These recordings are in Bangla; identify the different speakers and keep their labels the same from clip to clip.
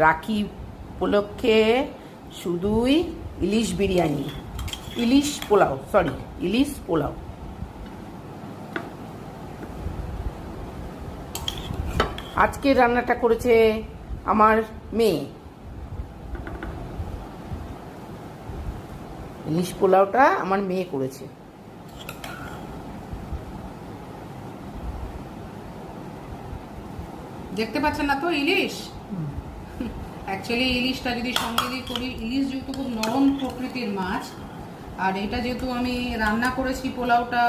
Speaker 1: রাখি উপলক্ষে শুধুই ইলিশ বিরিয়ানি, ইলিশ পোলাও। আজকের রান্নাটা করেছে আমার মেয়ে। ইলিশ পোলাওটা আমার মেয়ে করেছে।
Speaker 2: দেখতে পাচ্ছেন না তো ইলিশ? অ্যাকচুয়ালি ইলিশটা যদি সঙ্গে দিয়ে করি, ইলিশ যেহেতু খুব নরম প্রকৃতির মাছ, আর এটা যেহেতু আমি রান্না করেছি পোলাওটা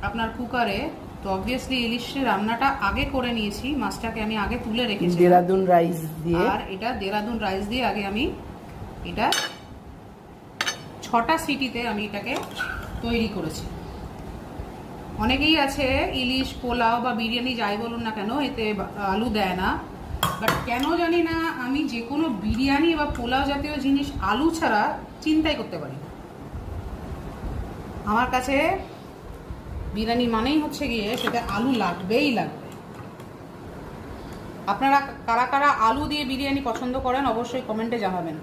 Speaker 2: আপনার কুকারে, তো অবভিয়াসলি ইলিশের রান্নাটা আগে করে নিয়েছি, মাছটাকে আমি আগে তুলে রেখেছি
Speaker 1: দেরাদুন রাইস দিয়ে।
Speaker 2: আর এটা দেরাদুন রাইস দিয়ে আগে আমি এটা 6টা সিটিতে আমি এটাকে তৈরি করেছি। অনেকেই আছে ইলিশ পোলাও বা বিরিয়ানি যাই বলুন না কেন এতে আলু দেয় না, বাট কেন জানি না আমি যে কোনো বিরিয়ানি বা পোলাও জাতীয় জিনিস আলু ছাড়া চিন্তাই করতে পারি না। আমার কাছে বিরিয়ানি মানেই হচ্ছে গিয়ে সেটা আলু লাগবেই লাগবে। আপনারা কারা কারা আলু দিয়ে বিরিয়ানি পছন্দ করেন অবশ্যই কমেন্টে জানাবেন।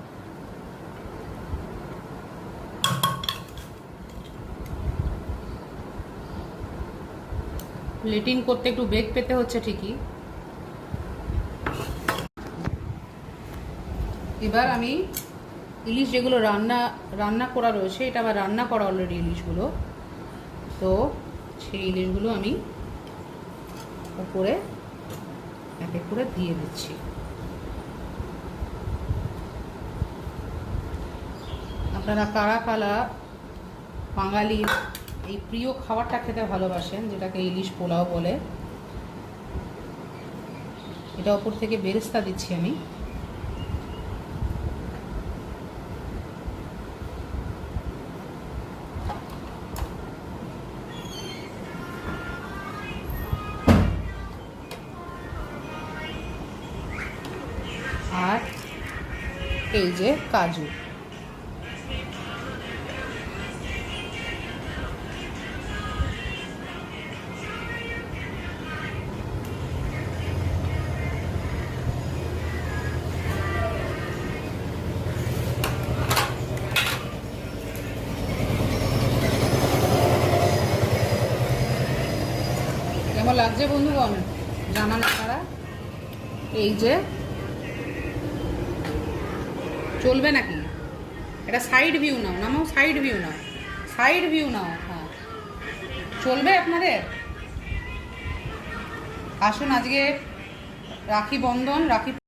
Speaker 2: প্লেটিং করতে একটু বেগ পেতে হচ্ছে ঠিকই। এবার আমি ইলিশ যেগুলো রান্না করা রয়েছে, এটা আবার রান্না করা অলরেডি ইলিশগুলো, তো সেই ইলিশগুলো আমি উপরে এক এক করে দিয়ে দিচ্ছি। আপনারা কারা কারা বাঙালির এই প্রিয় খাবারটা খেতে ভালোবাসেন, যেটাকে ইলিশ পোলাও বলে, এটা ওপর থেকে বেরেস্তা দিচ্ছি আমি। আর এই যে কাজু, কেমন লাগছে বন্ধুগণ জানান আপনারা। এই যে চলবে নাকি? এটা সাইড ভিউ নাও, সাইড ভিউ নাও। হ্যাঁ, চলবে আপনাদের? আসুন আজকে রাখি বন্ধন, রাখি